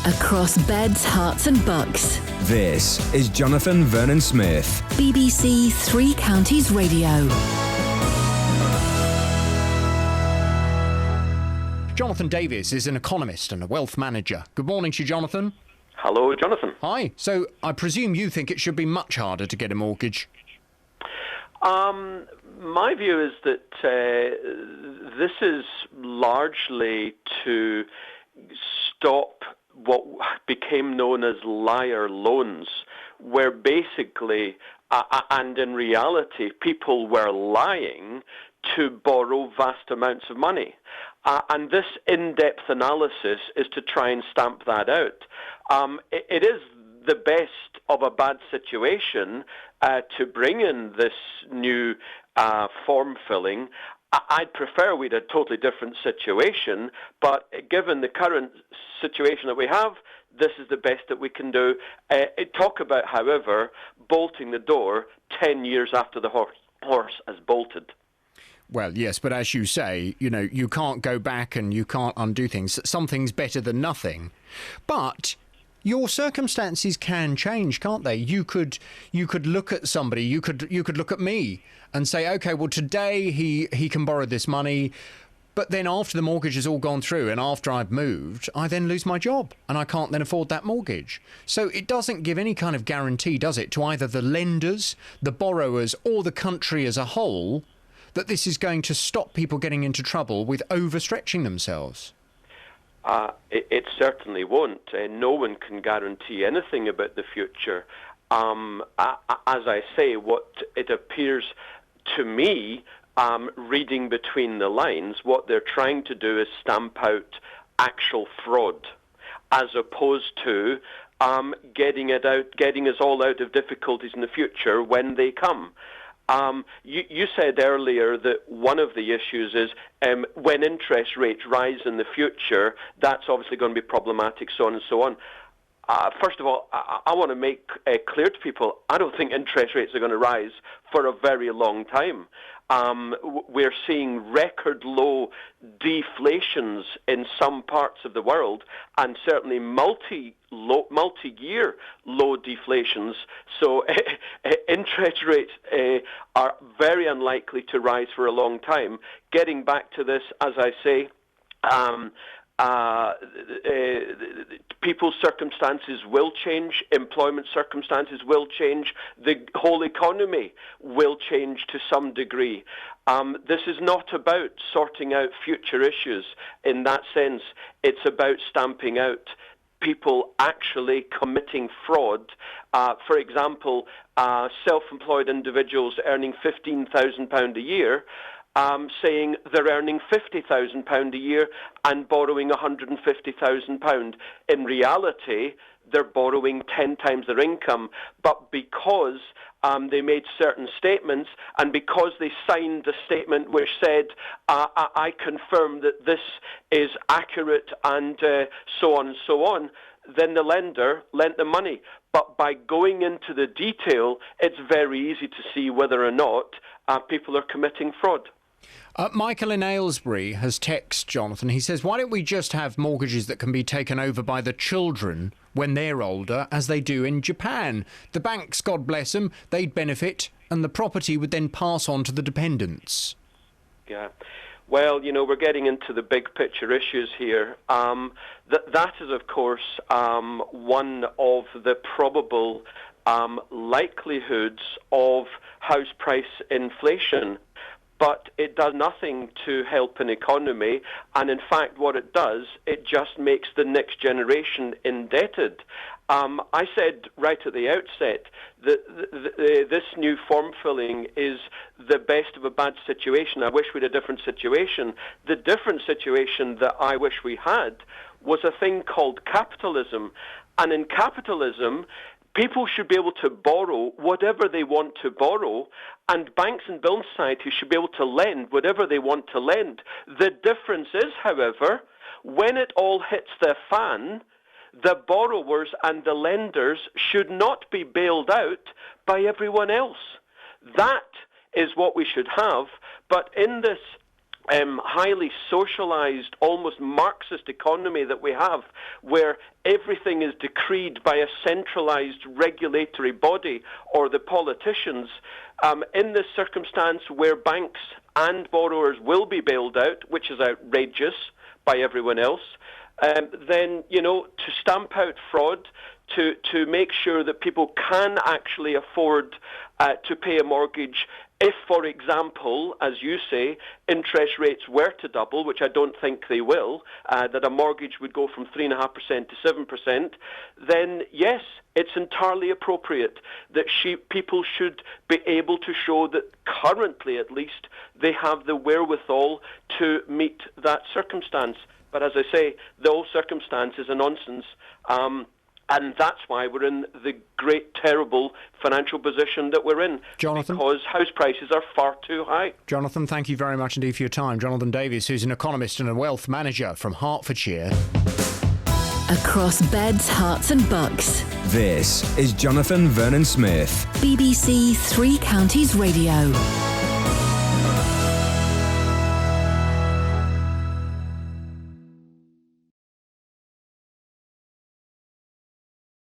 Across beds, hearts and bucks. This is Jonathan Vernon Smith. BBC Three Counties Radio. Jonathan Davis is an economist and a wealth manager. Good morning to you, Jonathan. Hello, Jonathan. Hi. So I presume you think it should be much harder to get a mortgage? My view is that this is largely to stop what became known as liar loans, where basically, and in reality, people were lying to borrow vast amounts of money. And this in-depth analysis is to try and stamp that out. It is the best of a bad situation to bring in this new form filling. I'd prefer we'd a totally different situation, but given the current situation that we have, this is the best that we can do. Talk about, however, bolting the door 10 years after the horse has bolted. Well, yes, but as you say, you know, you can't go back and you can't undo things. Something's better than nothing. But your circumstances can change, can't they? You could look at somebody, you could look at me and say, okay, well, today he can borrow this money, but then after the mortgage has all gone through and after I've moved, I then lose my job and I can't then afford that mortgage. So it doesn't give any kind of guarantee, does it, to either the lenders, the borrowers, or the country as a whole, that this is going to stop people getting into trouble with overstretching themselves? It certainly won't. No one can guarantee anything about the future. As I say, what it appears to me, reading between the lines, what they're trying to do is stamp out actual fraud, as opposed to getting us all out of difficulties in the future when they come. You said earlier that one of the issues is when interest rates rise in the future, that's obviously going to be problematic, so on and so on. First of all, I want to make clear to people, I don't think interest rates are going to rise for a very long time. We're seeing record low deflations in some parts of the world, and certainly multi-year low deflations. So interest rates are very unlikely to rise for a long time. Getting back to this, as I say, people's circumstances will change, employment circumstances will change, the whole economy will change to some degree. This is not about sorting out future issues in that sense. It's about stamping out people actually committing fraud. For example, self-employed individuals earning £15,000 a year, saying they're earning £50,000 a year and borrowing £150,000. In reality, they're borrowing 10 times their income, but because they made certain statements and because they signed the statement which said, I confirm that this is accurate and so on, then the lender lent the money. But by going into the detail, it's very easy to see whether or not people are committing fraud. Michael in Aylesbury has texted Jonathan. He says, why don't we just have mortgages that can be taken over by the children when they're older, as they do in Japan? The banks, God bless them, they'd benefit, and the property would then pass on to the dependents. Yeah. Well, you know, we're getting into the big picture issues here. That is, of course, one of the probable likelihoods of house price inflation. But it does nothing to help an economy, and in fact what it does, it just makes the next generation indebted. I said right at the outset that this new form filling is the best of a bad situation. I wish we had a different situation. The different situation that I wish we had was a thing called capitalism. And in capitalism, people should be able to borrow whatever they want to borrow, and banks and building societies should be able to lend whatever they want to lend. The difference is, however, when it all hits the fan, the borrowers and the lenders should not be bailed out by everyone else. That is what we should have. But in this highly socialized, almost Marxist economy that we have, where everything is decreed by a centralized regulatory body or the politicians, in this circumstance where banks and borrowers will be bailed out, which is outrageous by everyone else, then, to stamp out fraud, to make sure that people can actually afford to pay a mortgage if, for example, as you say, interest rates were to double, which I don't think they will, that a mortgage would go from 3.5% to 7%, then yes, it's entirely appropriate that people should be able to show that currently, at least, they have the wherewithal to meet that circumstance. But as I say, the whole circumstance is a nonsense. And that's why we're in the great, terrible financial position that we're in. Jonathan? Because house prices are far too high. Jonathan, thank you very much indeed for your time. Jonathan Davies, who's an economist and a wealth manager from Hertfordshire. Across beds, hearts and bucks. This is Jonathan Vernon Smith. BBC Three Counties Radio.